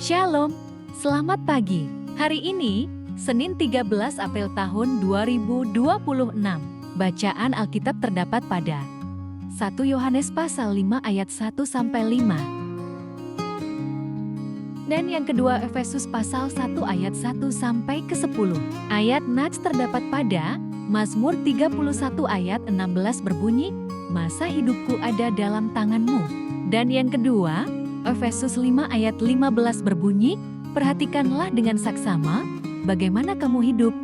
Shalom, selamat pagi. Hari ini, Senin 13 April tahun 2026. Bacaan Alkitab terdapat pada 1 Yohanes pasal 5 ayat 1-5. Dan yang kedua Efesus pasal 1 ayat 1-10. Ayat nats terdapat pada Mazmur 31 ayat 16 berbunyi, "Masa hidupku ada dalam tangan-Mu." Dan yang kedua, Efesus 5 ayat 15 berbunyi, "Perhatikanlah dengan saksama, bagaimana kamu hidup.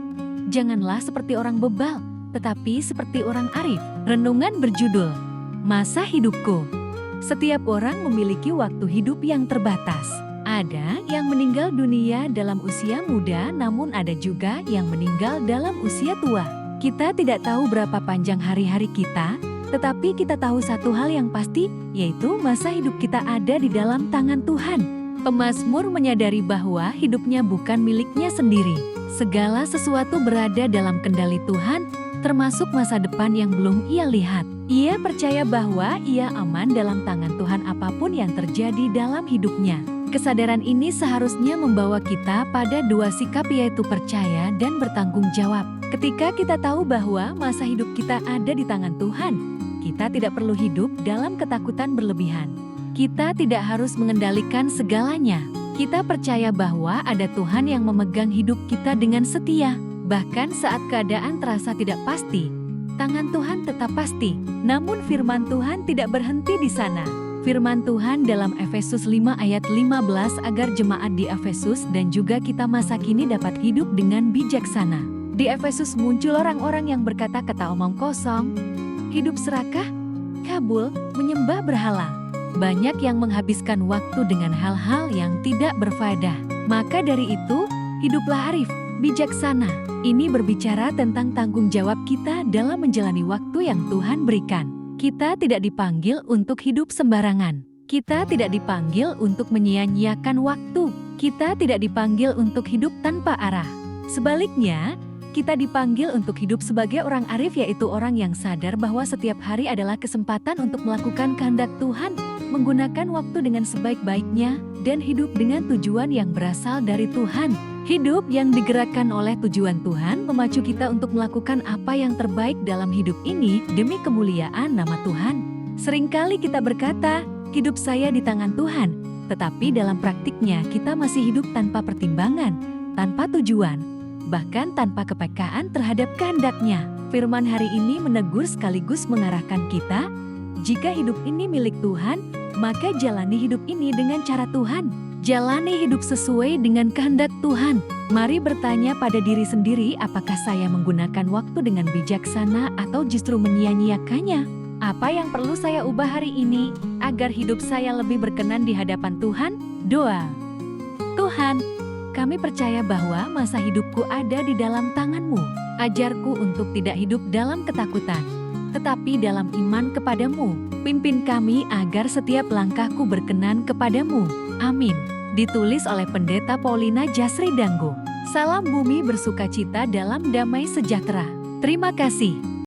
Janganlah seperti orang bebal, tetapi seperti orang arif." Renungan berjudul, Masa Hidupku. Setiap orang memiliki waktu hidup yang terbatas. Ada yang meninggal dunia dalam usia muda, namun ada juga yang meninggal dalam usia tua. Kita tidak tahu berapa panjang hari-hari kita, tetapi kita tahu satu hal yang pasti, yaitu masa hidup kita ada di dalam tangan Tuhan. Pemazmur menyadari bahwa hidupnya bukan miliknya sendiri. Segala sesuatu berada dalam kendali Tuhan, termasuk masa depan yang belum ia lihat. Ia percaya bahwa ia aman dalam tangan Tuhan apapun yang terjadi dalam hidupnya. Kesadaran ini seharusnya membawa kita pada dua sikap, yaitu percaya dan bertanggung jawab. Ketika kita tahu bahwa masa hidup kita ada di tangan Tuhan, kita tidak perlu hidup dalam ketakutan berlebihan. Kita tidak harus mengendalikan segalanya. Kita percaya bahwa ada Tuhan yang memegang hidup kita dengan setia. Bahkan saat keadaan terasa tidak pasti, tangan Tuhan tetap pasti. Namun firman Tuhan tidak berhenti di sana. Firman Tuhan dalam Efesus 5 ayat 15 agar jemaat di Efesus dan juga kita masa kini dapat hidup dengan bijaksana. Di Efesus muncul orang-orang yang berkata-kata omong kosong, hidup serakah, kabul, menyembah berhala. Banyak yang menghabiskan waktu dengan hal-hal yang tidak berfaedah. Maka dari itu, hiduplah arif, bijaksana. Ini berbicara tentang tanggung jawab kita dalam menjalani waktu yang Tuhan berikan. Kita tidak dipanggil untuk hidup sembarangan. Kita tidak dipanggil untuk menyia-nyiakan waktu. Kita tidak dipanggil untuk hidup tanpa arah. Sebaliknya, kita dipanggil untuk hidup sebagai orang arif, yaitu orang yang sadar bahwa setiap hari adalah kesempatan untuk melakukan kehendak Tuhan, menggunakan waktu dengan sebaik-baiknya, dan hidup dengan tujuan yang berasal dari Tuhan. Hidup yang digerakkan oleh tujuan Tuhan memacu kita untuk melakukan apa yang terbaik dalam hidup ini demi kemuliaan nama Tuhan. Seringkali kita berkata, hidup saya di tangan Tuhan, tetapi dalam praktiknya kita masih hidup tanpa pertimbangan, tanpa tujuan, bahkan tanpa kepekaan terhadap kehendak-Nya. Firman hari ini menegur sekaligus mengarahkan kita, jika hidup ini milik Tuhan, maka jalani hidup ini dengan cara Tuhan. Jalani hidup sesuai dengan kehendak Tuhan. Mari bertanya pada diri sendiri, apakah saya menggunakan waktu dengan bijaksana atau justru menyia-nyiakannya? Apa yang perlu saya ubah hari ini agar hidup saya lebih berkenan di hadapan Tuhan? Doa. Tuhan, kami percaya bahwa masa hidupku ada di dalam tangan-Mu. Ajarku untuk tidak hidup dalam ketakutan, tetapi dalam iman kepadamu. Pimpin kami agar setiap langkahku berkenan kepadamu. Amin. Ditulis oleh Pendeta Paulina Jasri Danggo. Salam bumi bersukacita dalam damai sejahtera. Terima kasih.